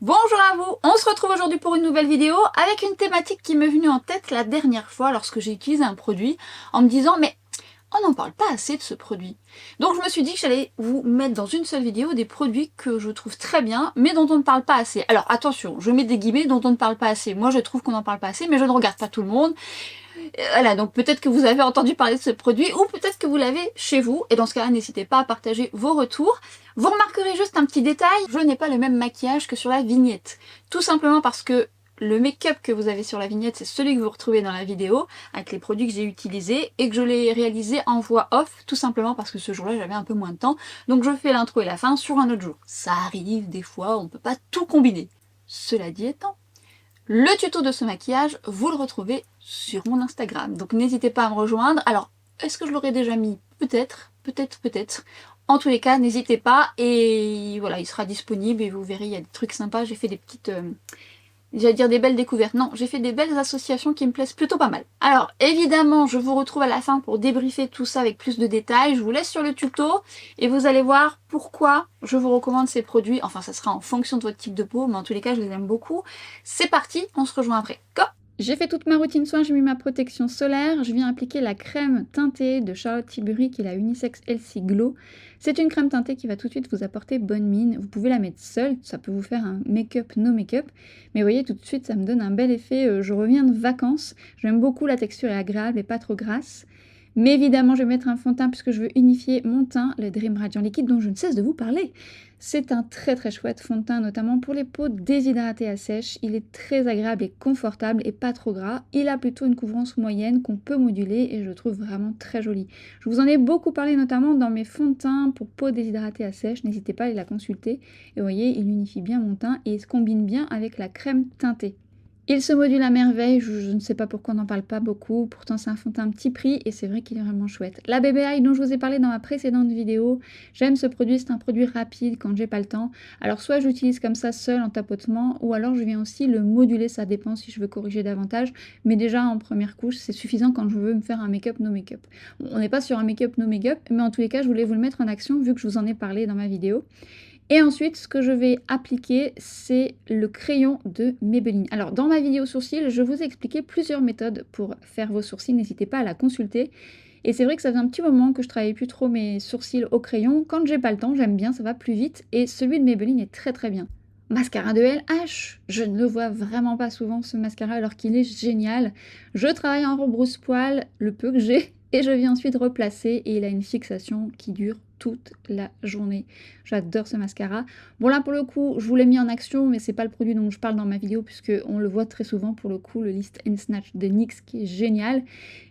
Bonjour à vous, on se retrouve aujourd'hui pour une nouvelle vidéo avec une thématique qui m'est venue en tête la dernière fois lorsque j'ai utilisé un produit en me disant mais on n'en parle pas assez de ce produit. Donc je me suis dit que j'allais vous mettre dans une seule vidéo des produits que je trouve très bien mais dont on ne parle pas assez. Alors attention, je mets des guillemets dont on ne parle pas assez. Moi je trouve qu'on n'en parle pas assez mais je ne regarde pas tout le monde. Voilà, donc peut-être que vous avez entendu parler de ce produit ou peut-être que vous l'avez chez vous. Et dans ce cas-là, n'hésitez pas à partager vos retours. Vous remarquerez juste un petit détail, je n'ai pas le même maquillage que sur la vignette. Tout simplement parce que le make-up que vous avez sur la vignette, c'est celui que vous retrouvez dans la vidéo, avec les produits que j'ai utilisés, et que je l'ai réalisé en voix off, tout simplement parce que ce jour-là, j'avais un peu moins de temps. Donc je fais l'intro et la fin sur un autre jour. Ça arrive, des fois, on ne peut pas tout combiner. Cela dit étant, le tuto de ce maquillage, vous le retrouvez sur mon Instagram. Donc n'hésitez pas à me rejoindre. Alors, est-ce que je l'aurais déjà mis? Peut-être, peut-être, peut-être. En tous les cas, n'hésitez pas. Et voilà, il sera disponible et vous verrez, il y a des trucs sympas. J'ai fait des petites... j'allais dire des belles découvertes. Non, j'ai fait des belles associations qui me plaisent plutôt pas mal. Alors, évidemment, je vous retrouve à la fin pour débriefer tout ça avec plus de détails. Je vous laisse sur le tuto et vous allez voir pourquoi je vous recommande ces produits. Enfin, ça sera en fonction de votre type de peau, mais en tous les cas, je les aime beaucoup. C'est parti, on se rejoint après. Go! J'ai fait toute ma routine soin, j'ai mis ma protection solaire, je viens appliquer la crème teintée de Charlotte Tilbury qui est la Unisex Healthy Glow. C'est une crème teintée qui va tout de suite vous apporter bonne mine. Vous pouvez la mettre seule, ça peut vous faire un make-up no make-up. Mais vous voyez, tout de suite, ça me donne un bel effet. Je reviens de vacances. J'aime beaucoup, la texture est agréable et pas trop grasse. Mais évidemment, je vais mettre un fond de teint puisque je veux unifier mon teint, le Dream Radiant Liquide dont je ne cesse de vous parler. C'est un très très chouette fond de teint, notamment pour les peaux déshydratées à sèche. Il est très agréable et confortable et pas trop gras. Il a plutôt une couvrance moyenne qu'on peut moduler et je le trouve vraiment très joli. Je vous en ai beaucoup parlé notamment dans mes fonds de teint pour peau déshydratée à sèche. N'hésitez pas à aller la consulter. Et vous voyez, il unifie bien mon teint et il se combine bien avec la crème teintée. Il se module à merveille, je ne sais pas pourquoi on n'en parle pas beaucoup, pourtant c'est un fond de teint petit prix et c'est vrai qu'il est vraiment chouette. La Baby Eye dont je vous ai parlé dans ma précédente vidéo, j'aime ce produit, c'est un produit rapide quand j'ai pas le temps. Alors soit j'utilise comme ça seul en tapotement ou alors je viens aussi le moduler, ça dépend si je veux corriger davantage. Mais déjà en première couche, c'est suffisant quand je veux me faire un make-up no make-up. On n'est pas sur un make-up no make-up, mais en tous les cas je voulais vous le mettre en action vu que je vous en ai parlé dans ma vidéo. Et ensuite, ce que je vais appliquer, c'est le crayon de Maybelline. Alors, dans ma vidéo sourcils, je vous ai expliqué plusieurs méthodes pour faire vos sourcils. N'hésitez pas à la consulter. Et c'est vrai que ça fait un petit moment que je travaille plus trop mes sourcils au crayon. Quand j'ai pas le temps, j'aime bien, ça va plus vite. Et celui de Maybelline est très très bien. Mascara de LH, je ne le vois vraiment pas souvent ce mascara alors qu'il est génial. Je travaille en rebrousse-poil, le peu que j'ai, et je viens ensuite replacer et il a une fixation qui dure toute la journée. J'adore ce mascara. Bon là pour le coup, je vous l'ai mis en action, mais c'est pas le produit dont je parle dans ma vidéo puisque on le voit très souvent pour le coup, le Lift and Snatch de NYX qui est génial.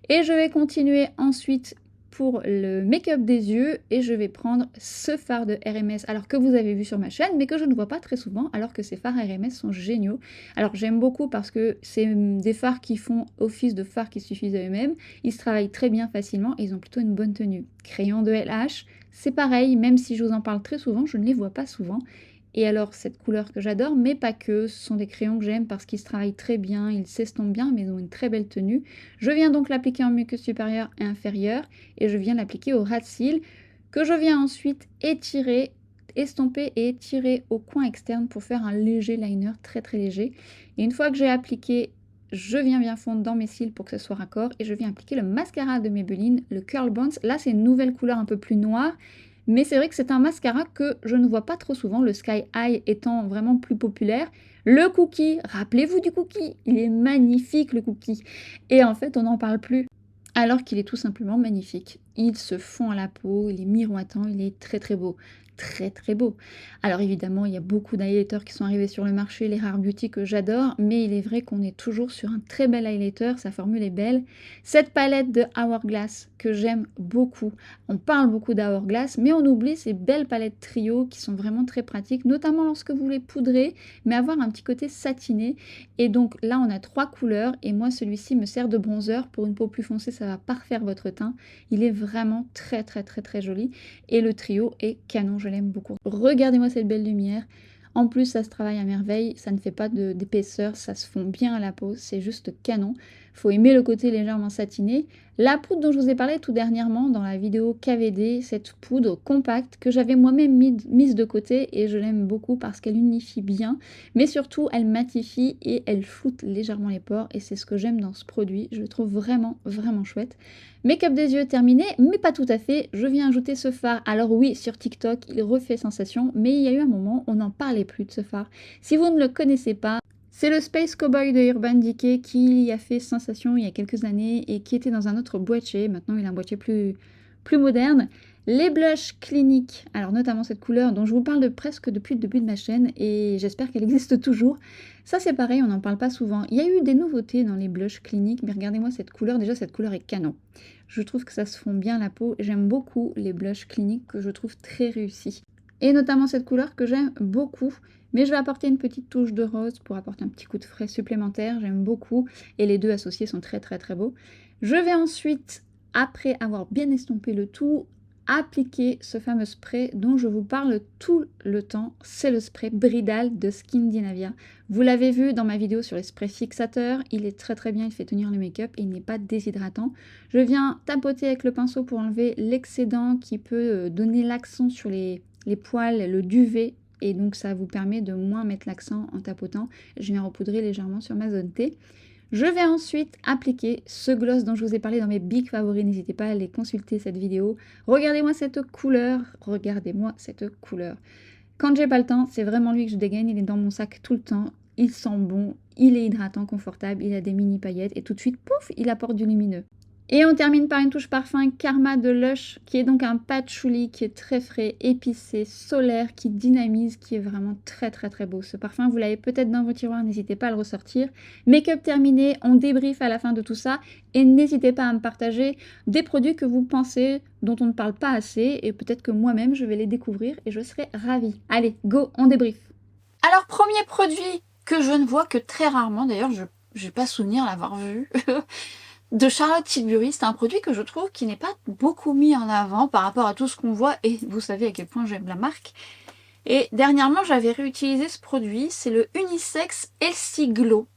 Et je vais continuer ensuite pour le make-up des yeux et je vais prendre ce fard de RMS alors que vous avez vu sur ma chaîne mais que je ne vois pas très souvent alors que ces fards RMS sont géniaux. Alors j'aime beaucoup parce que c'est des fards qui font office de fards qui suffisent à eux-mêmes. Ils se travaillent très bien facilement et ils ont plutôt une bonne tenue. Crayon de LH, c'est pareil, même si je vous en parle très souvent, je ne les vois pas souvent. Et alors cette couleur que j'adore, mais pas que, ce sont des crayons que j'aime parce qu'ils se travaillent très bien, ils s'estompent bien, mais ils ont une très belle tenue. Je viens donc l'appliquer en muqueuse supérieure et inférieure, et je viens l'appliquer au ras de cils, que je viens ensuite étirer, estomper et étirer au coin externe pour faire un léger liner, très très léger. Et une fois que j'ai appliqué, je viens bien fondre dans mes cils pour que ce soit raccord, et je viens appliquer le mascara de Maybelline, le Curl Bounce. Là c'est une nouvelle couleur un peu plus noire, mais c'est vrai que c'est un mascara que je ne vois pas trop souvent, le Sky High étant vraiment plus populaire. Le Cookie, rappelez-vous du Cookie, il est magnifique le Cookie. Et en fait, on n'en parle plus, alors qu'il est tout simplement magnifique. Il se fond à la peau, il est miroitant, il est très très beau. Très très beau. Alors évidemment, il y a beaucoup d'highlighters qui sont arrivés sur le marché, les Rare Beauty que j'adore, mais il est vrai qu'on est toujours sur un très bel highlighter, sa formule est belle. Cette palette de Hourglass que j'aime beaucoup. On parle beaucoup d'Hourglass, mais on oublie ces belles palettes trio qui sont vraiment très pratiques, notamment lorsque vous les poudrez, mais avoir un petit côté satiné. Et donc là, on a 3 couleurs, et moi, celui-ci me sert de bronzer. Pour une peau plus foncée, ça va parfaire votre teint. Il est vraiment très très très très joli, et le trio est canon, je l'aime beaucoup. Regardez-moi cette belle lumière. En plus, ça se travaille à merveille, ça ne fait pas d'épaisseur, ça se fond bien à la peau, c'est juste canon. faut aimer le côté légèrement satiné. La poudre dont je vous ai parlé tout dernièrement dans la vidéo KVD, cette poudre compacte que j'avais moi-même mise de côté et je l'aime beaucoup parce qu'elle unifie bien, mais surtout elle matifie et elle floute légèrement les pores et c'est ce que j'aime dans ce produit. Je le trouve vraiment, vraiment chouette. Make-up des yeux terminé, mais pas tout à fait. Je viens ajouter ce fard. Alors oui, sur TikTok, il refait sensation, mais il y a eu un moment, on n'en parlait plus de ce fard. Si vous ne le connaissez pas, c'est le Space Cowboy de Urban Decay qui a fait sensation il y a quelques années et qui était dans un autre boîtier. Maintenant, il a un boîtier plus moderne. Les blushs cliniques, alors notamment cette couleur dont je vous parle presque depuis le début de ma chaîne et j'espère qu'elle existe toujours. Ça c'est pareil, on n'en parle pas souvent. Il y a eu des nouveautés dans les blushs cliniques, mais regardez-moi cette couleur. Déjà, cette couleur est canon. Je trouve que ça se fond bien la peau. J'aime beaucoup les blushs cliniques que je trouve très réussis. Et notamment cette couleur que j'aime beaucoup. Mais je vais apporter une petite touche de rose pour apporter un petit coup de frais supplémentaire. J'aime beaucoup. Et les deux associés sont très très très beaux. Je vais ensuite, après avoir bien estompé le tout, appliquer ce fameux spray dont je vous parle tout le temps. C'est le spray Bridal de Skindinavia. Vous l'avez vu dans ma vidéo sur les sprays fixateurs. Il est très très bien, il fait tenir le make-up et il n'est pas déshydratant. Je viens tapoter avec le pinceau pour enlever l'excédent qui peut donner l'accent sur les poils, le duvet. Et donc ça vous permet de moins mettre l'accent en tapotant. Je viens repoudrer légèrement sur ma zone T. Je vais ensuite appliquer ce gloss dont je vous ai parlé dans mes big favoris. N'hésitez pas à aller consulter cette vidéo. Regardez-moi cette couleur. Regardez-moi cette couleur. Quand j'ai pas le temps, c'est vraiment lui que je dégaine. Il est dans mon sac tout le temps. Il sent bon. Il est hydratant, confortable. Il a des mini paillettes. Et tout de suite, pouf, il apporte du lumineux. Et on termine par une touche parfum Karma de Lush, qui est donc un patchouli qui est très frais, épicé, solaire, qui dynamise, qui est vraiment très très très beau. Ce parfum, vous l'avez peut-être dans vos tiroirs, n'hésitez pas à le ressortir. Make-up terminé, on débriefe à la fin de tout ça. Et n'hésitez pas à me partager des produits que vous pensez, dont on ne parle pas assez. Et peut-être que moi-même, je vais les découvrir et je serai ravie. Allez, go, on débrief. Alors, premier produit que je ne vois que très rarement, d'ailleurs, je n'ai pas souvenir l'avoir vu. De Charlotte Tilbury, c'est un produit que je trouve qui n'est pas beaucoup mis en avant par rapport à tout ce qu'on voit et vous savez à quel point j'aime la marque. Et dernièrement j'avais réutilisé ce produit, c'est le Unisex Healthy Glow.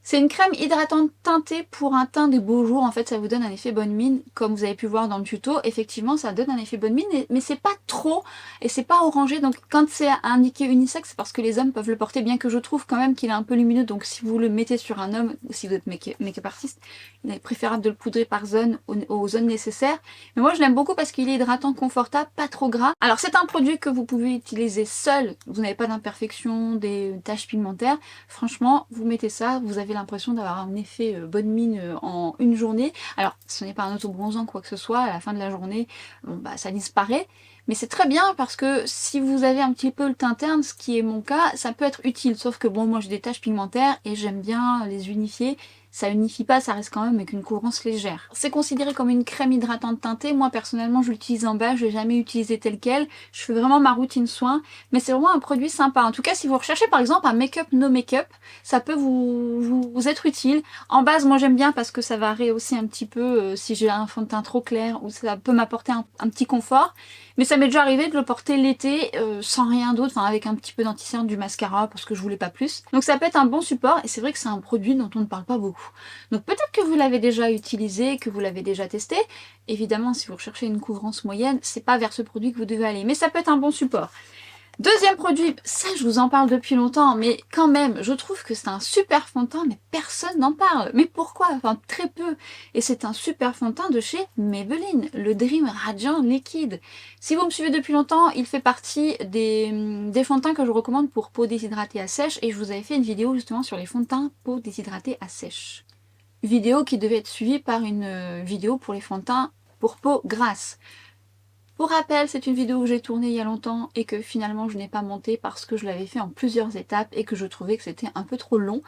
C'est une crème hydratante teintée pour un teint des beaux jours. En fait, ça vous donne un effet bonne mine, comme vous avez pu voir dans le tuto. Effectivement, ça donne un effet bonne mine, mais c'est pas trop et c'est pas orangé. Donc, quand c'est indiqué unisexe, c'est parce que les hommes peuvent le porter, bien que je trouve quand même qu'il est un peu lumineux. Donc, si vous le mettez sur un homme, si vous êtes make-up artiste, il est préférable de le poudrer par zone aux zones nécessaires. Mais moi, je l'aime beaucoup parce qu'il est hydratant, confortable, pas trop gras. Alors, c'est un produit que vous pouvez utiliser seul. Vous n'avez pas d'imperfections, des taches pigmentaires. Franchement, vous mettez ça, vous avez l'impression d'avoir un effet bonne mine en une journée. Alors, ce n'est pas un autobronzant quoi que ce soit, à la fin de la journée, bon, bah, ça disparaît. Mais c'est très bien parce que si vous avez un petit peu le teint terne, ce qui est mon cas, ça peut être utile. Sauf que bon, moi j'ai des taches pigmentaires et j'aime bien les unifier. Ça unifie pas, ça reste quand même avec une couvrance légère. C'est considéré comme une crème hydratante teintée. Moi personnellement je l'utilise en bas, je l'ai jamais utilisé tel quel. Je fais vraiment ma routine soin, mais c'est vraiment un produit sympa. En tout cas, si vous recherchez par exemple un make-up no make-up, ça peut vous être utile. En base, moi j'aime bien parce que ça va rehausser un petit peu si j'ai un fond de teint trop clair ou ça peut m'apporter un petit confort. Mais ça m'est déjà arrivé de le porter l'été sans rien d'autre, enfin avec un petit peu d'anti-cerne, du mascara parce que je voulais pas plus. Donc ça peut être un bon support et c'est vrai que c'est un produit dont on ne parle pas beaucoup. Donc peut-être que vous l'avez déjà utilisé, que vous l'avez déjà testé. Évidemment, si vous recherchez une couvrance moyenne, c'est pas vers ce produit que vous devez aller, mais ça peut être un bon support. Deuxième produit, ça je vous en parle depuis longtemps, mais quand même, je trouve que c'est un super fond de teint, mais personne n'en parle. Mais pourquoi? Enfin, très peu. Et c'est un super fond de teint de chez Maybelline, le Dream Radiant Liquide. Si vous me suivez depuis longtemps, il fait partie des fonds de teint que je recommande pour peau déshydratée à sèche, et je vous avais fait une vidéo justement sur les fonds de teint peau déshydratée à sèche. Vidéo qui devait être suivie par une vidéo pour les fonds de teint pour peau grasse. Pour rappel, c'est une vidéo que j'ai tournée il y a longtemps et que finalement je n'ai pas montée parce que je l'avais fait en plusieurs étapes et que je trouvais que c'était un peu trop long.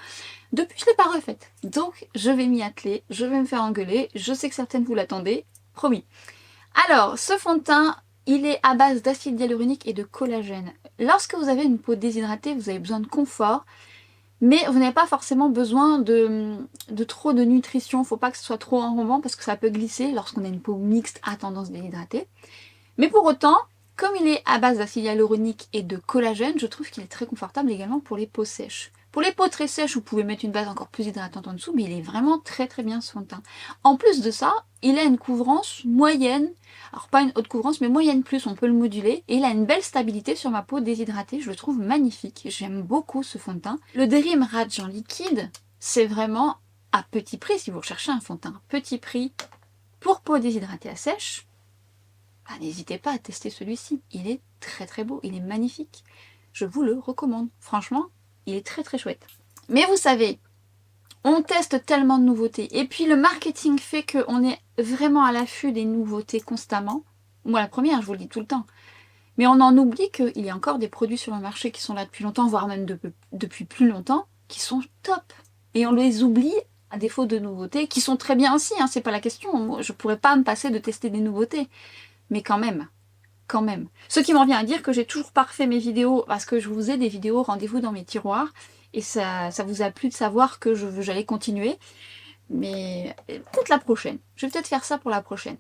Depuis, je ne l'ai pas refaite. Donc, je vais m'y atteler, je vais me faire engueuler. Je sais que certaines vous l'attendez, promis. Alors, ce fond de teint, il est à base d'acide hyaluronique et de collagène. Lorsque vous avez une peau déshydratée, vous avez besoin de confort. Mais vous n'avez pas forcément besoin de trop de nutrition. Il ne faut pas que ce soit trop enrobant parce que ça peut glisser lorsqu'on a une peau mixte à tendance déshydratée. Mais pour autant, comme il est à base d'acide hyaluronique et de collagène, je trouve qu'il est très confortable également pour les peaux sèches. Pour les peaux très sèches, vous pouvez mettre une base encore plus hydratante en dessous, mais il est vraiment très très bien ce fond de teint. En plus de ça, il a une couvrance moyenne, alors pas une haute couvrance, mais moyenne plus, on peut le moduler, et il a une belle stabilité sur ma peau déshydratée, je le trouve magnifique, j'aime beaucoup ce fond de teint. Le Dream Radiant Liquide, c'est vraiment à petit prix, si vous recherchez un fond de teint petit prix pour peau déshydratée à sèche, bah, n'hésitez pas à tester celui-ci, il est très très beau, il est magnifique, je vous le recommande, franchement, il est très très chouette. Mais vous savez, on teste tellement de nouveautés. Et puis le marketing fait qu'on est vraiment à l'affût des nouveautés constamment. Moi la première, je vous le dis tout le temps. Mais on en oublie qu'il y a encore des produits sur le marché qui sont là depuis longtemps, voire même depuis plus longtemps, qui sont top. Et on les oublie à défaut de nouveautés, qui sont très bien aussi, hein, c'est pas la question. Moi, je pourrais pas me passer de tester des nouveautés. Mais quand même. Quand même. Ce qui m'en vient à dire que j'ai toujours pas refait mes vidéos parce que je vous ai des vidéos rendez-vous dans mes tiroirs et ça vous a plu de savoir que j'allais continuer. Mais peut-être la prochaine. Je vais peut-être faire ça pour la prochaine.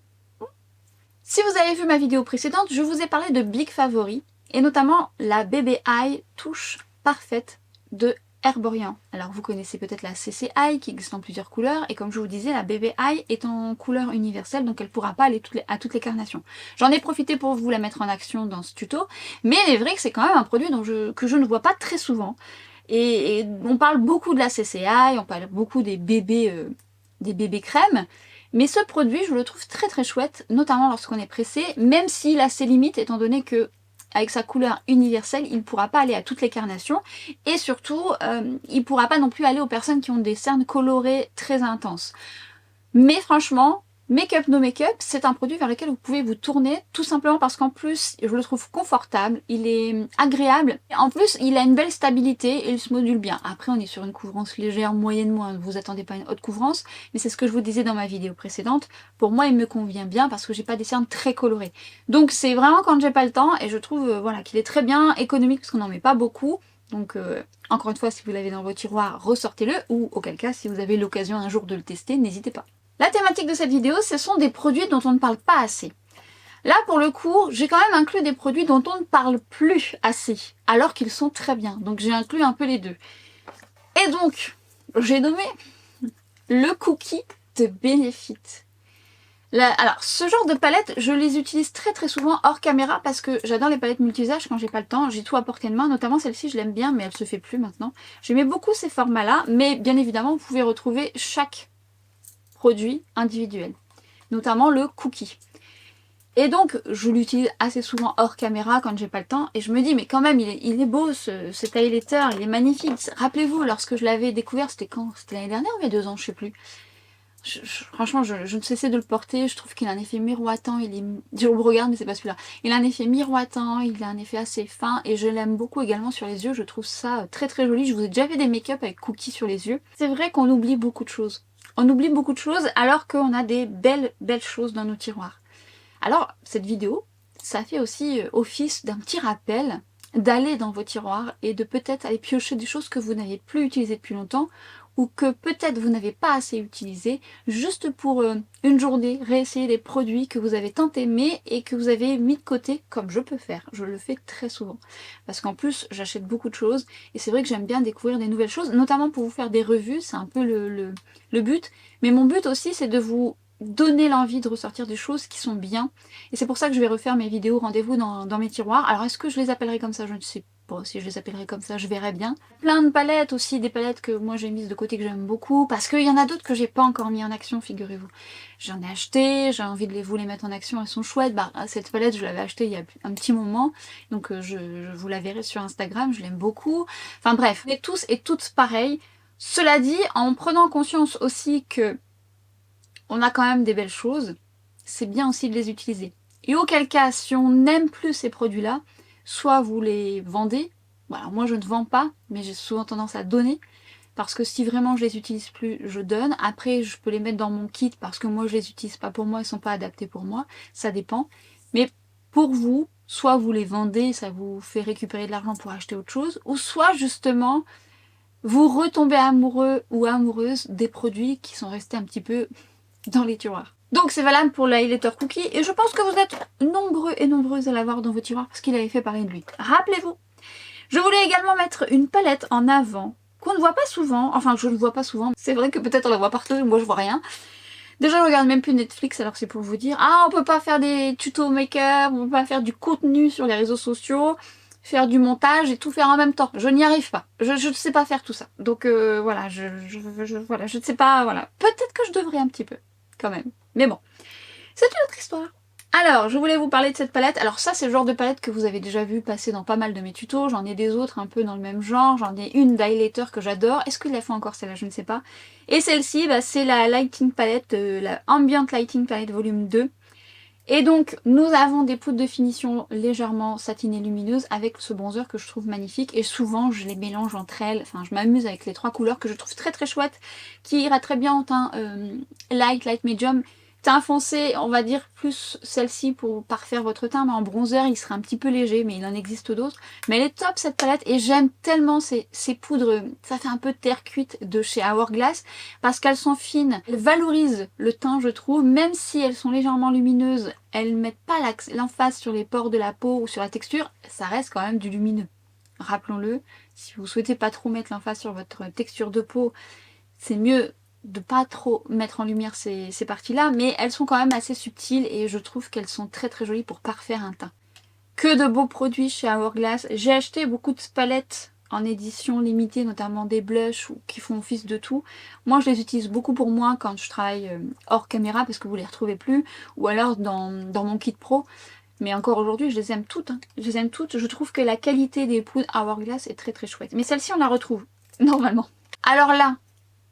Si vous avez vu ma vidéo précédente, je vous ai parlé de Big Favori et notamment la Baby Eye touche parfaite de Herborian. Alors vous connaissez peut-être la CC Eye qui existe en plusieurs couleurs et comme je vous disais la Baby Eye est en couleur universelle donc elle ne pourra pas aller à toutes les carnations. J'en ai profité pour vous la mettre en action dans ce tuto mais il est vrai que c'est quand même un produit que je ne vois pas très souvent et on parle beaucoup de la CC Eye, on parle beaucoup des bébés crèmes mais ce produit je le trouve très très chouette notamment lorsqu'on est pressé même s'il a ses limites étant donné que avec sa couleur universelle, il ne pourra pas aller à toutes les carnations et surtout, il ne pourra pas non plus aller aux personnes qui ont des cernes colorées très intenses. Mais franchement, Make-up No Make-up, c'est un produit vers lequel vous pouvez vous tourner tout simplement parce qu'en plus, je le trouve confortable, il est agréable. En plus, il a une belle stabilité et il se module bien. Après, on est sur une couvrance légère, moyenne, ne vous attendez pas à une haute couvrance, mais c'est ce que je vous disais dans ma vidéo précédente. Pour moi, il me convient bien parce que j'ai pas des cernes très colorées. Donc c'est vraiment quand j'ai pas le temps et je trouve voilà, qu'il est très bien économique parce qu'on n'en met pas beaucoup. Donc encore une fois, si vous l'avez dans vos tiroirs, ressortez-le ou auquel cas, si vous avez l'occasion un jour de le tester, n'hésitez pas. La thématique de cette vidéo, ce sont des produits dont on ne parle pas assez. Là, pour le coup, j'ai quand même inclus des produits dont on ne parle plus assez, alors qu'ils sont très bien. Donc j'ai inclus un peu les deux. Et donc, j'ai nommé le cookie de Benefit. Alors, ce genre de palettes, je les utilise très très souvent hors caméra parce que j'adore les palettes multi-usages quand j'ai pas le temps. J'ai tout à portée de main, notamment celle-ci, je l'aime bien, mais elle se fait plus maintenant. J'aimais beaucoup ces formats-là, mais bien évidemment, vous pouvez retrouver chaque produit individuel, notamment le cookie. Et donc, je l'utilise assez souvent hors caméra quand j'ai pas le temps, et je me dis, mais quand même, il est beau cet highlighter, il est magnifique. Rappelez-vous, lorsque je l'avais découvert, c'était quand? C'était l'année dernière ou il y a 2 ans, je sais plus. Franchement, je ne cessais de le porter, je trouve qu'il a un effet miroitant, je le regarde mais c'est pas celui-là. Il a un effet miroitant, il a un effet assez fin et je l'aime beaucoup également sur les yeux, je trouve ça très très joli. Je vous ai déjà fait des make-up avec cookies sur les yeux. C'est vrai qu'on oublie beaucoup de choses. On oublie beaucoup de choses alors qu'on a des belles choses dans nos tiroirs. Alors, cette vidéo, ça fait aussi office d'un petit rappel d'aller dans vos tiroirs et de peut-être aller piocher des choses que vous n'avez plus utilisées depuis longtemps ou que peut-être vous n'avez pas assez utilisé, juste pour une journée, réessayer des produits que vous avez tant aimés et que vous avez mis de côté, comme je peux faire. Je le fais très souvent. Parce qu'en plus, j'achète beaucoup de choses, et c'est vrai que j'aime bien découvrir des nouvelles choses, notamment pour vous faire des revues, c'est un peu le but. Mais mon but aussi, c'est de vous donner l'envie de ressortir des choses qui sont bien. Et c'est pour ça que je vais refaire mes vidéos rendez-vous dans mes tiroirs. Alors est-ce que je les appellerai comme ça? Je ne sais pas si je les appellerai comme ça, je verrai bien. Plein de palettes aussi, des palettes que moi j'ai mises de côté que j'aime beaucoup, parce qu'il y en a d'autres que j'ai pas encore mis en action, figurez-vous. J'en ai acheté, j'ai envie de vous les mettre en action, elles sont chouettes. Bah, cette palette, je l'avais achetée il y a un petit moment, donc je vous la verrai sur Instagram, je l'aime beaucoup. Enfin bref, on est tous et toutes pareils. Cela dit, en prenant conscience aussi que on a quand même des belles choses, c'est bien aussi de les utiliser. Et auquel cas, si on n'aime plus ces produits-là, soit vous les vendez, voilà, moi je ne vends pas, mais j'ai souvent tendance à donner, parce que si vraiment je les utilise plus, je donne. Après, je peux les mettre dans mon kit, parce que moi je les utilise pas pour moi, ils sont pas adaptés pour moi, ça dépend. Mais pour vous, soit vous les vendez, ça vous fait récupérer de l'argent pour acheter autre chose, ou soit justement, vous retombez amoureux ou amoureuse des produits qui sont restés un petit peu dans les tiroirs. Donc c'est valable pour l'highlighter cookie et je pense que vous êtes nombreux et nombreuses à l'avoir dans vos tiroirs parce qu'il avait fait parler de lui. Rappelez-vous, je voulais également mettre une palette en avant qu'on ne voit pas souvent, enfin je ne vois pas souvent, c'est vrai que peut-être on la voit partout, moi je vois rien. Déjà je regarde même plus Netflix alors c'est pour vous dire, ah on peut pas faire des tutos make-up, on peut pas faire du contenu sur les réseaux sociaux, faire du montage et tout faire en même temps, je n'y arrive pas, je ne sais pas faire tout ça, donc voilà, voilà, je ne sais pas, voilà, peut-être que je devrais un petit peu, quand même, mais bon, c'est une autre histoire. Alors, je voulais vous parler de cette palette. Alors ça, c'est le genre de palette que vous avez déjà vu passer dans pas mal de mes tutos. J'en ai des autres un peu dans le même genre. J'en ai une d'highlighter que j'adore. Est-ce qu'il la fait encore celle-là? Je ne sais pas. Et celle-ci, bah, c'est la Lighting Palette, la Ambient Lighting Palette volume 2. Et donc, nous avons des poudres de finition légèrement satinées lumineuses avec ce bronzer que je trouve magnifique. Et souvent, je les mélange entre elles. Enfin, je m'amuse avec les trois couleurs que je trouve très très chouettes, qui ira très bien en teint light medium. Teint foncé, on va dire plus celle-ci pour parfaire votre teint, mais en bronzer il sera un petit peu léger, mais il en existe d'autres. Mais elle est top cette palette et j'aime tellement ces poudres, ça fait un peu terre cuite de chez Hourglass, parce qu'elles sont fines, elles valorisent le teint je trouve, même si elles sont légèrement lumineuses, elles ne mettent pas l'emphase sur les pores de la peau ou sur la texture, ça reste quand même du lumineux. Rappelons-le, si vous souhaitez pas trop mettre l'emphase sur votre texture de peau, c'est mieux de pas trop mettre en lumière ces parties-là, mais elles sont quand même assez subtiles et je trouve qu'elles sont très très jolies pour parfaire un teint. Que de beaux produits chez Hourglass. J'ai acheté beaucoup de palettes en édition limitée, notamment des blushs qui font office de tout. Moi, je les utilise beaucoup pour moi quand je travaille hors caméra parce que vous les retrouvez plus, ou alors dans mon kit pro. Mais encore aujourd'hui, je les aime toutes. Hein. Je les aime toutes. Je trouve que la qualité des poudres Hourglass est très très chouette. Mais celle-ci, on la retrouve normalement. Alors là,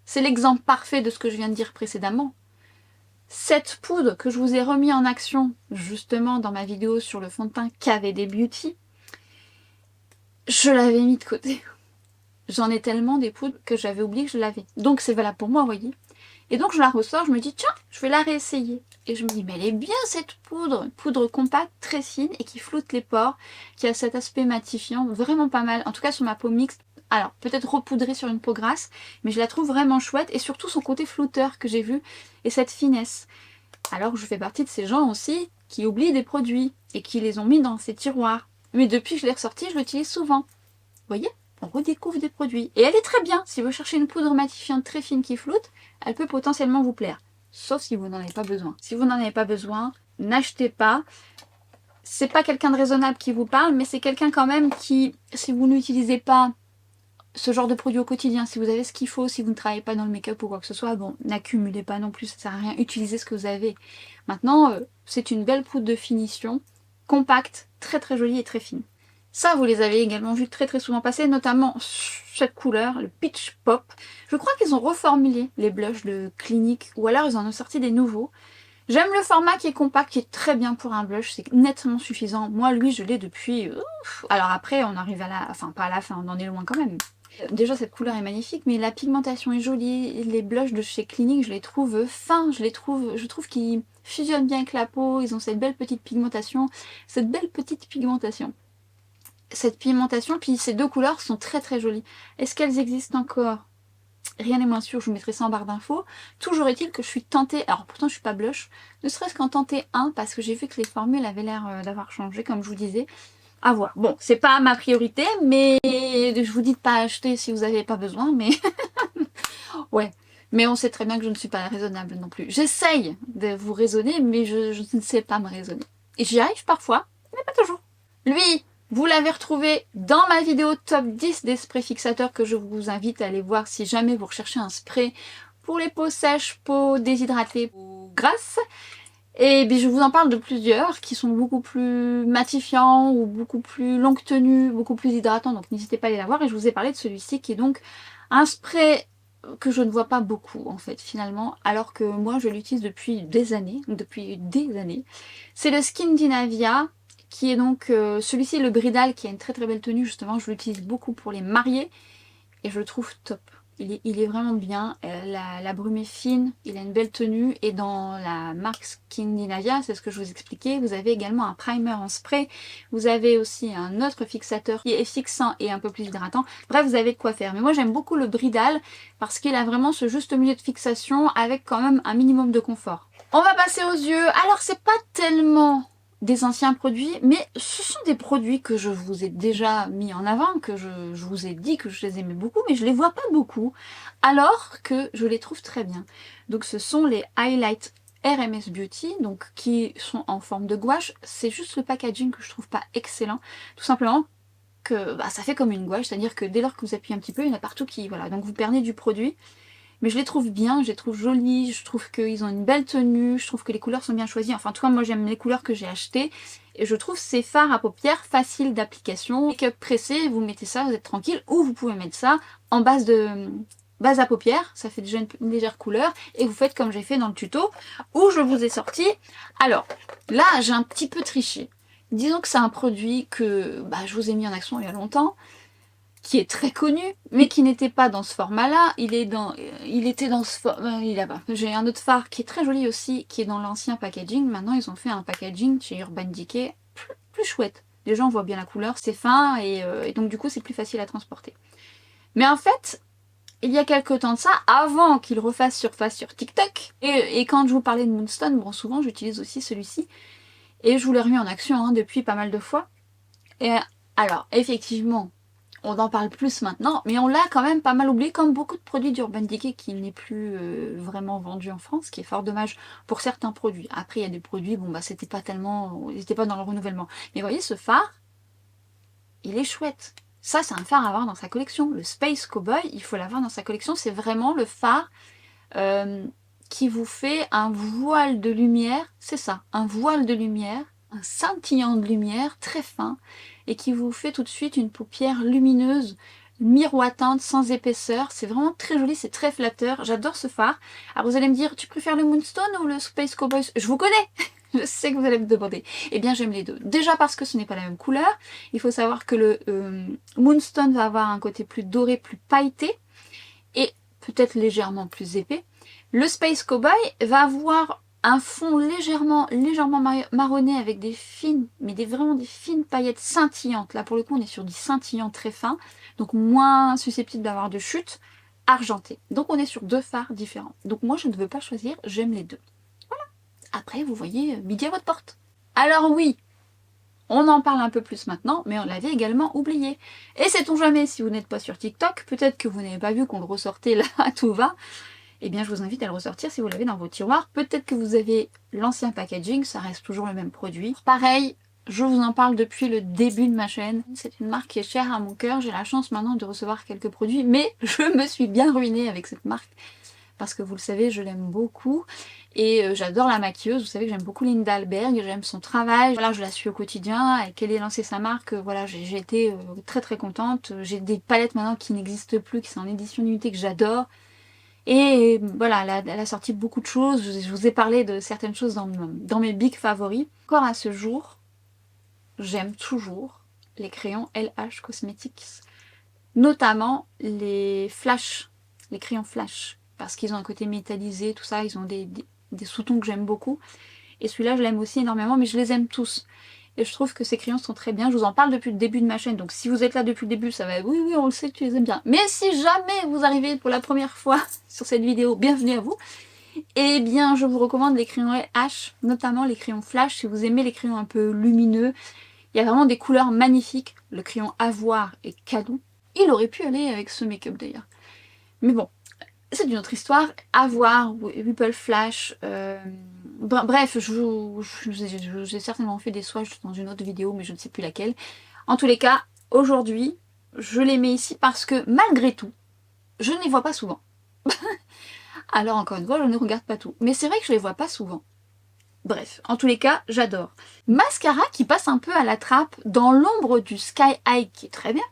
c'est l'exemple parfait de ce que je viens de dire précédemment. Cette poudre que je vous ai remis en action justement dans ma vidéo sur le fond de teint KVD Beauty, je l'avais mis de côté. J'en ai tellement des poudres que j'avais oublié que je l'avais. Donc c'est valable pour moi, vous voyez. Et donc je la ressors, je me dis tiens, je vais la réessayer. Et je me dis mais elle est bien cette poudre, poudre compacte, très fine et qui floute les pores, qui a cet aspect matifiant, vraiment pas mal. En tout cas sur ma peau mixte. Alors, peut-être repoudrée sur une peau grasse, mais je la trouve vraiment chouette, et surtout son côté flouteur que j'ai vu, et cette finesse. Alors, je fais partie de ces gens aussi qui oublient des produits, et qui les ont mis dans ces tiroirs. Mais depuis que je l'ai ressorti, je l'utilise souvent. Vous voyez, on redécouvre des produits. Et elle est très bien, si vous cherchez une poudre matifiante très fine qui floute, elle peut potentiellement vous plaire. Sauf si vous n'en avez pas besoin. Si vous n'en avez pas besoin, n'achetez pas. C'est pas quelqu'un de raisonnable qui vous parle, mais c'est quelqu'un quand même qui, si vous n'utilisez pas ce genre de produit au quotidien, si vous avez ce qu'il faut, si vous ne travaillez pas dans le make-up ou quoi que ce soit, bon, n'accumulez pas non plus, ça sert à rien, utilisez ce que vous avez. Maintenant, c'est une belle poudre de finition, compacte, très très jolie et très fine. Ça, vous les avez également vu très très souvent passer, notamment cette couleur, le Peach Pop. Je crois qu'ils ont reformulé les blushs de Clinique, ou alors ils en ont sorti des nouveaux. J'aime le format qui est compact, qui est très bien pour un blush, c'est nettement suffisant. Moi, lui, je l'ai depuis... Alors après, on arrive à la... Enfin, pas à la fin, on en est loin quand même. Déjà cette couleur est magnifique, mais la pigmentation est jolie, les blushs de chez Clinique je les trouve fins, je trouve qu'ils fusionnent bien avec la peau, ils ont cette belle petite pigmentation, puis ces deux couleurs sont très très jolies. Est-ce qu'elles existent encore? Rien n'est moins sûr, je vous mettrai ça en barre d'infos. Toujours est-il que je suis tentée, alors pourtant je suis pas blush, ne serait-ce qu'en tenter un, parce que j'ai vu que les formules avaient l'air d'avoir changé, comme je vous disais. À voir. Bon, c'est pas ma priorité, mais je vous dis de pas acheter si vous n'avez pas besoin, mais ouais. Mais on sait très bien que je ne suis pas raisonnable non plus. J'essaye de vous raisonner, mais je ne sais pas me raisonner. Et j'y arrive parfois, mais pas toujours. Lui, vous l'avez retrouvé dans ma vidéo top 10 des sprays fixateurs que je vous invite à aller voir si jamais vous recherchez un spray pour les peaux sèches, peaux déshydratées, peaux grasses. Et bien, je vous en parle de plusieurs qui sont beaucoup plus matifiants ou beaucoup plus longue tenue, beaucoup plus hydratants, donc n'hésitez pas à les voir. Et je vous ai parlé de celui-ci qui est donc un spray que je ne vois pas beaucoup en fait finalement, alors que moi je l'utilise depuis des années. C'est le Skin Dinavia qui est donc celui-ci, le Bridal, qui a une très très belle tenue justement. Je l'utilise beaucoup pour les mariés et je le trouve top. Il est vraiment bien, la brume est fine, il a une belle tenue, et dans la marque Skindinavia, c'est ce que je vous expliquais, vous avez également un primer en spray, vous avez aussi un autre fixateur qui est fixant et un peu plus hydratant, bref vous avez de quoi faire. Mais moi j'aime beaucoup le Bridal parce qu'il a vraiment ce juste milieu de fixation avec quand même un minimum de confort. On va passer aux yeux. Alors c'est pas tellement des anciens produits, mais ce sont des produits que je vous ai déjà mis en avant, que je vous ai dit que je les aimais beaucoup, mais je les vois pas beaucoup, alors que je les trouve très bien. Donc ce sont les Highlight RMS Beauty, donc qui sont en forme de gouache. C'est juste le packaging que je trouve pas excellent, tout simplement que bah, ça fait comme une gouache, c'est-à-dire que dès lors que vous appuyez un petit peu, il y en a partout qui... Voilà, donc vous perdez du produit. Mais je les trouve bien, je les trouve jolis, je trouve qu'ils ont une belle tenue, je trouve que les couleurs sont bien choisies. Enfin, en tout cas, moi j'aime les couleurs que j'ai achetées. Et je trouve ces fards à paupières faciles d'application. Make-up pressé, vous mettez ça, vous êtes tranquille. Ou vous pouvez mettre ça en base à paupières, ça fait déjà une légère couleur. Et vous faites comme j'ai fait dans le tuto, où je vous ai sorti. Alors, là, j'ai un petit peu triché. Disons que c'est un produit que bah, je vous ai mis en action il y a longtemps, qui est très connu, mais qui n'était pas dans ce format-là. Il était dans ce format... Il est là-bas. J'ai un autre phare qui est très joli aussi, qui est dans l'ancien packaging. Maintenant, ils ont fait un packaging chez Urban Decay plus chouette. Les gens voient bien la couleur, c'est fin, et donc du coup, c'est plus facile à transporter. Mais en fait, il y a quelques temps de ça, avant qu'il refasse surface sur TikTok, et quand je vous parlais de Moonstone, bon, souvent, j'utilise aussi celui-ci, et je vous l'ai remis en action hein, depuis pas mal de fois. Et alors, effectivement, on en parle plus maintenant, mais on l'a quand même pas mal oublié, comme beaucoup de produits d'Urban Decay qui n'est plus vraiment vendu en France, ce qui est fort dommage pour certains produits. Après, il y a des produits, bon bah c'était pas tellement, ils étaient pas dans le renouvellement. Mais vous voyez, ce phare, il est chouette. Ça, c'est un phare à avoir dans sa collection. Le Space Cowboy, il faut l'avoir dans sa collection. C'est vraiment le phare qui vous fait un voile de lumière. C'est ça, un voile de lumière, un scintillant de lumière très fin, et qui vous fait tout de suite une paupière lumineuse, miroitante, sans épaisseur. C'est vraiment très joli, c'est très flatteur. J'adore ce phare. Alors vous allez me dire, tu préfères le Moonstone ou le Space Cowboy? Je vous connais. Je sais que vous allez me demander. Eh bien, j'aime les deux. Déjà parce que ce n'est pas la même couleur. Il faut savoir que le Moonstone va avoir un côté plus doré, plus pailleté, et peut-être légèrement plus épais. Le Space Cowboy va avoir un fond légèrement marronné avec des fines, mais vraiment des fines paillettes scintillantes. Là, pour le coup, on est sur du scintillant très fin, donc moins susceptible d'avoir de chute, argenté. Donc, on est sur deux fards différents. Donc, moi, je ne veux pas choisir, j'aime les deux. Après, vous voyez, midi à votre porte. Alors oui, on en parle un peu plus maintenant, mais on l'avait également oublié. Et sait-on jamais, si vous n'êtes pas sur TikTok, peut-être que vous n'avez pas vu qu'on le ressortait là à tout va, eh bien je vous invite à le ressortir si vous l'avez dans vos tiroirs. Peut-être que vous avez l'ancien packaging, ça reste toujours le même produit. Pareil, je vous en parle depuis le début de ma chaîne. C'est une marque qui est chère à mon cœur, j'ai la chance maintenant de recevoir quelques produits, mais je me suis bien ruinée avec cette marque. Parce que vous le savez, je l'aime beaucoup et j'adore la maquilleuse. Vous savez que j'aime beaucoup Linda Alberg, j'aime son travail. Voilà, je la suis au quotidien et qu'elle ait lancé sa marque, voilà, j'ai été très très contente. J'ai des palettes maintenant qui n'existent plus, qui sont en édition limitée, que j'adore. Et voilà, elle a sorti beaucoup de choses. Je vous ai parlé de certaines choses dans mes big favoris. Encore à ce jour, j'aime toujours les crayons LH Cosmetics, notamment les flash, les crayons flash, parce qu'ils ont un côté métallisé, tout ça, ils ont des sous-tons que j'aime beaucoup. Et celui-là, je l'aime aussi énormément, mais je les aime tous. Et je trouve que ces crayons sont très bien. Je vous en parle depuis le début de ma chaîne, donc si vous êtes là depuis le début, ça va, oui, on le sait que tu les aimes bien. Mais si jamais vous arrivez pour la première fois sur cette vidéo, bienvenue à vous. Eh bien, je vous recommande les crayons H, notamment les crayons flash, si vous aimez les crayons un peu lumineux. Il y a vraiment des couleurs magnifiques. Le crayon Avoir est cadeau. Il aurait pu aller avec ce make-up d'ailleurs. Mais bon, c'est une autre histoire. Avoir, Ripple Flash, bref, j'ai certainement fait des swatchs dans une autre vidéo, mais je ne sais plus laquelle. En tous les cas, aujourd'hui, je les mets ici parce que malgré tout, je ne les vois pas souvent. Alors encore une fois, je ne regarde pas tout. Mais c'est vrai que je les vois pas souvent. Bref, en tous les cas, j'adore. Mascara qui passe un peu à la trappe dans l'ombre du Sky High, qui est très bien,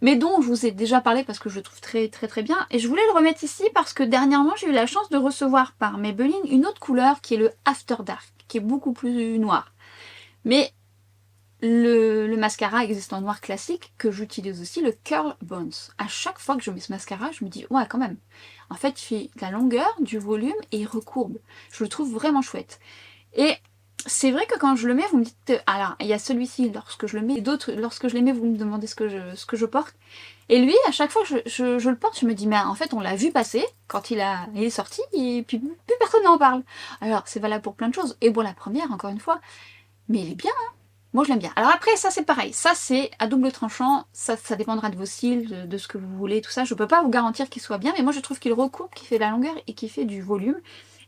mais dont je vous ai déjà parlé parce que je le trouve très très très bien. Et je voulais le remettre ici parce que dernièrement, j'ai eu la chance de recevoir par Maybelline une autre couleur qui est le After Dark, qui est beaucoup plus noir. Mais le mascara existe en noir classique, que j'utilise aussi, le Curl Bones. À chaque fois que je mets ce mascara, je me dis, ouais quand même. En fait, il fait de la longueur, du volume et il recourbe. Je le trouve vraiment chouette. Et c'est vrai que quand je le mets, vous me dites... Alors, il y a celui-ci lorsque je le mets, et d'autres, lorsque je les mets, vous me demandez ce que je porte. Et lui, à chaque fois que je le porte, je me dis, mais en fait, on l'a vu passer quand il est sorti, et puis plus personne n'en parle. Alors, c'est valable pour plein de choses. Et bon, la première, encore une fois, Mais il est bien, hein. Moi je l'aime bien. Alors après, ça c'est pareil, ça c'est à double tranchant, ça dépendra de vos styles, de ce que vous voulez, tout ça. Je peux pas vous garantir qu'il soit bien, mais moi je trouve qu'il recoupe, qu'il fait de la longueur et qu'il fait du volume.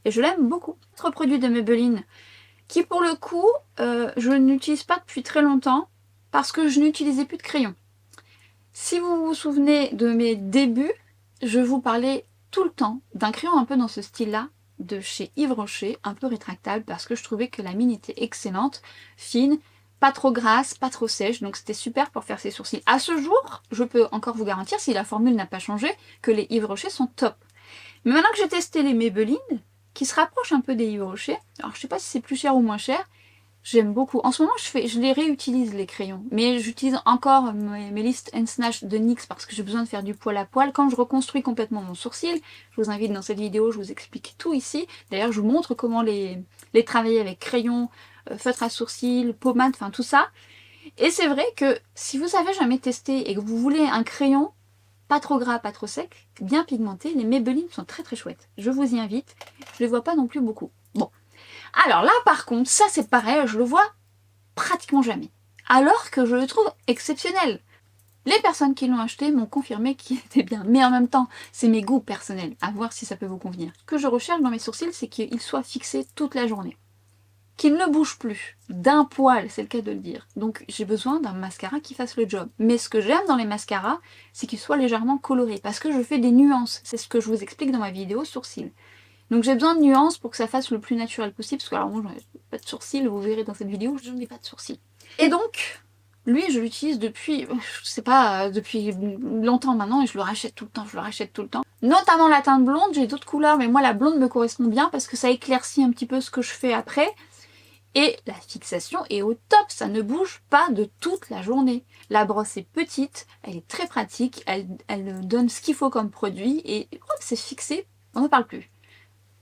Et je l'aime beaucoup. Autre produit de Maybelline, qui pour le coup, je n'utilise pas depuis très longtemps, parce que je n'utilisais plus de crayon. Si vous vous souvenez de mes débuts, je vous parlais tout le temps d'un crayon un peu dans ce style-là, de chez Yves Rocher, un peu rétractable, parce que je trouvais que la mine était excellente, fine, pas trop grasse, pas trop sèche, donc c'était super pour faire ses sourcils. À ce jour, je peux encore vous garantir, si la formule n'a pas changé, que les Yves Rocher sont top. Mais maintenant que j'ai testé les Maybelline, qui se rapprochent un peu des Yves Rocher, alors je sais pas si c'est plus cher ou moins cher, j'aime beaucoup. En ce moment, je les réutilise les crayons, mais j'utilise encore mes List and Snatch de NYX parce que j'ai besoin de faire du poil à poil. Quand je reconstruis complètement mon sourcil, je vous invite dans cette vidéo, je vous explique tout ici. D'ailleurs, je vous montre comment les travailler avec crayon, feutre à sourcils, pommade, enfin tout ça. Et c'est vrai que si vous avez jamais testé et que vous voulez un crayon pas trop gras, pas trop sec, bien pigmenté, les Maybelline sont très très chouettes. Je vous y invite, je les vois pas non plus beaucoup. Bon. Alors là, par contre, ça c'est pareil, je le vois pratiquement jamais. Alors que je le trouve exceptionnel. Les personnes qui l'ont acheté m'ont confirmé qu'il était bien. Mais en même temps, c'est mes goûts personnels, à voir si ça peut vous convenir. Ce que je recherche dans mes sourcils, c'est qu'ils soient fixés toute la journée. Qu'ils ne bougent plus, d'un poil, c'est le cas de le dire. Donc j'ai besoin d'un mascara qui fasse le job. Mais ce que j'aime dans les mascaras, c'est qu'ils soient légèrement colorés, parce que je fais des nuances. C'est ce que je vous explique dans ma vidéo sourcils. Donc j'ai besoin de nuances pour que ça fasse le plus naturel possible, parce que alors moi j'en ai pas de sourcils, vous verrez dans cette vidéo, je n'ai pas de sourcils. Et donc, lui je l'utilise depuis, je sais pas, depuis longtemps maintenant, et je le rachète tout le temps, je le rachète tout le temps. Notamment la teinte blonde, j'ai d'autres couleurs, mais moi la blonde me correspond bien, parce que ça éclaircit un petit peu ce que je fais après. Et la fixation est au top, ça ne bouge pas de toute la journée. La brosse est petite, elle est très pratique, elle donne ce qu'il faut comme produit, et hop, c'est fixé, on n'en parle plus.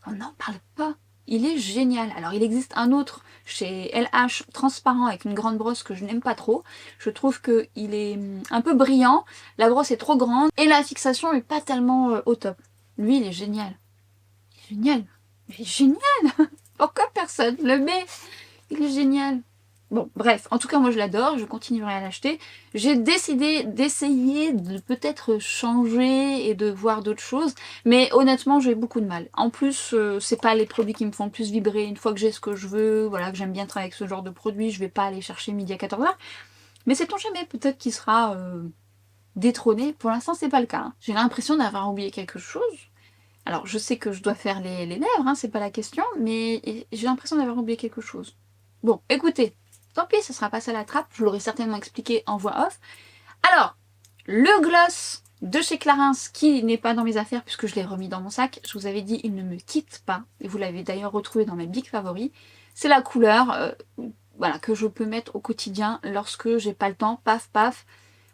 On n'en parle pas. Il est génial. Alors il existe un autre chez LH transparent avec une grande brosse que je n'aime pas trop. Je trouve qu'il est un peu brillant, la brosse est trop grande et la fixation n'est pas tellement au top. Lui il est génial. Il est génial. Il est génial. Pourquoi personne le met? Il est génial. Bon, bref, en tout cas moi je l'adore, je continuerai à l'acheter. J'ai décidé d'essayer de peut-être changer et de voir d'autres choses, mais honnêtement j'ai beaucoup de mal. En plus, c'est pas les produits qui me font le plus vibrer. Une fois que j'ai ce que je veux, voilà, que j'aime bien travailler avec ce genre de produit, je vais pas aller chercher midi à 14h. Mais sait-on jamais, peut-être qu'il sera détrôné. Pour l'instant c'est pas le cas, hein. J'ai l'impression d'avoir oublié quelque chose. Alors je sais que je dois faire les lèvres, hein, c'est pas la question, mais j'ai l'impression d'avoir oublié quelque chose. Bon, écoutez, tant pis, ça sera pas ça la trappe, je l'aurais certainement expliqué en voix off. Alors, le gloss de chez Clarins, qui n'est pas dans mes affaires puisque je l'ai remis dans mon sac, je vous avais dit, il ne me quitte pas, et vous l'avez d'ailleurs retrouvé dans mes big favoris. C'est la couleur voilà, que je peux mettre au quotidien lorsque j'ai pas le temps, paf paf.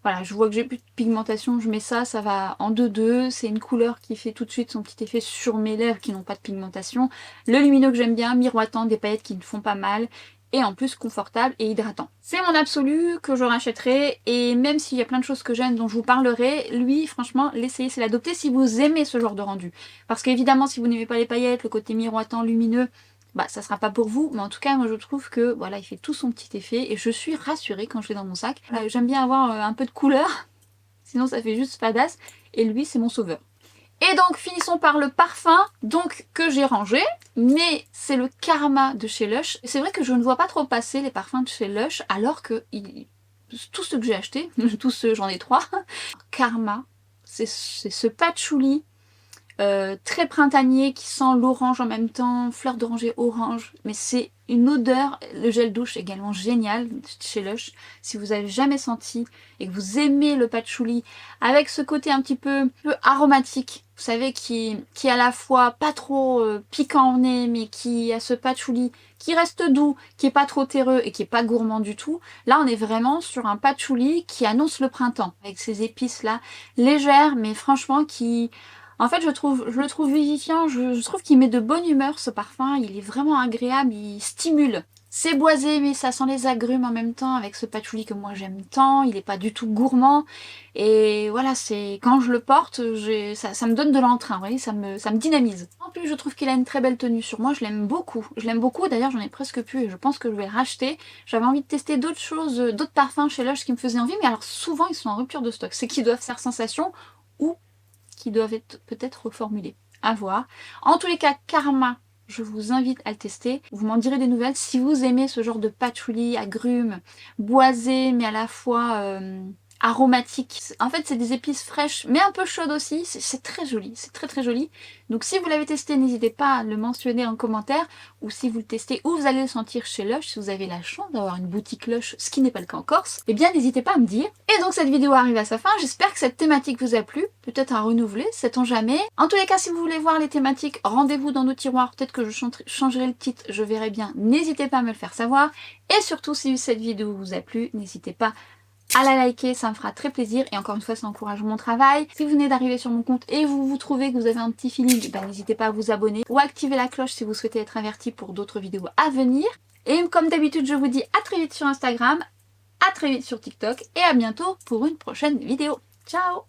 Voilà, je vois que j'ai plus de pigmentation, je mets ça, ça va en 2-2. C'est une couleur qui fait tout de suite son petit effet sur mes lèvres qui n'ont pas de pigmentation. Le lumineux que j'aime bien, miroitant, des paillettes qui ne font pas mal. Et en plus confortable et hydratant. C'est mon absolu que je rachèterai, et même s'il y a plein de choses que j'aime dont je vous parlerai, lui franchement l'essayer c'est l'adopter si vous aimez ce genre de rendu. Parce qu'évidemment si vous n'aimez pas les paillettes, le côté miroitant, lumineux, bah ça sera pas pour vous, mais en tout cas moi je trouve que voilà il fait tout son petit effet et je suis rassurée quand je l'ai dans mon sac. J'aime bien avoir un peu de couleur, sinon ça fait juste fadasse, et lui c'est mon sauveur. Et donc finissons par le parfum donc que j'ai rangé, mais c'est le Karma de chez Lush. C'est vrai que je ne vois pas trop passer les parfums de chez Lush, alors que tous ceux que j'ai achetés, tous ceux, j'en ai 3, Karma, c'est ce patchouli très printanier qui sent l'orange en même temps, fleur d'oranger orange, mais c'est une odeur, le gel douche également génial chez Lush. Si vous avez jamais senti et que vous aimez le patchouli avec ce côté un petit peu aromatique, vous savez, qui est à la fois pas trop piquant au nez, mais qui a ce patchouli qui reste doux, qui est pas trop terreux et qui est pas gourmand du tout. Là on est vraiment sur un patchouli qui annonce le printemps, avec ces épices là légères, mais franchement qui... En fait, je le trouve vivifiant, je trouve qu'il met de bonne humeur ce parfum, il est vraiment agréable, il stimule. C'est boisé mais ça sent les agrumes en même temps avec ce patchouli que moi j'aime tant, il est pas du tout gourmand et voilà, c'est quand je le porte, ça me donne de l'entrain, vous voyez, ça me dynamise. En plus je trouve qu'il a une très belle tenue sur moi, je l'aime beaucoup, d'ailleurs j'en ai presque plus et je pense que je vais le racheter. J'avais envie de tester d'autres choses, d'autres parfums chez Lush qui me faisaient envie, mais alors souvent ils sont en rupture de stock, c'est qu'ils doivent faire sensation ou qu'ils doivent être peut-être reformulés, à voir. En tous les cas, Karma, je vous invite à le tester. Vous m'en direz des nouvelles. Si vous aimez ce genre de patchouli, agrumes, boisé, mais à la fois aromatique. En fait, c'est des épices fraîches, mais un peu chaudes aussi. C'est très joli, c'est très très joli. Donc si vous l'avez testé, n'hésitez pas à le mentionner en commentaire. Ou si vous le testez, ou vous allez le sentir chez Lush, si vous avez la chance d'avoir une boutique Lush, ce qui n'est pas le cas en Corse, eh bien n'hésitez pas à me dire. Et donc cette vidéo arrive à sa fin. J'espère que cette thématique vous a plu. Peut-être à renouveler, sait-on jamais. En tous les cas, si vous voulez voir les thématiques, rendez-vous dans nos tiroirs. Peut-être que je changerai le titre, je verrai bien. N'hésitez pas à me le faire savoir. Et surtout, si cette vidéo vous a plu, n'hésitez pas à la liker, ça me fera très plaisir. Et encore une fois, ça encourage mon travail. Si vous venez d'arriver sur mon compte et vous trouvez que vous avez un petit feeling, ben, n'hésitez pas à vous abonner ou à activer la cloche si vous souhaitez être averti pour d'autres vidéos à venir. Et comme d'habitude, je vous dis à très vite sur Instagram, à très vite sur TikTok et à bientôt pour une prochaine vidéo. Ciao!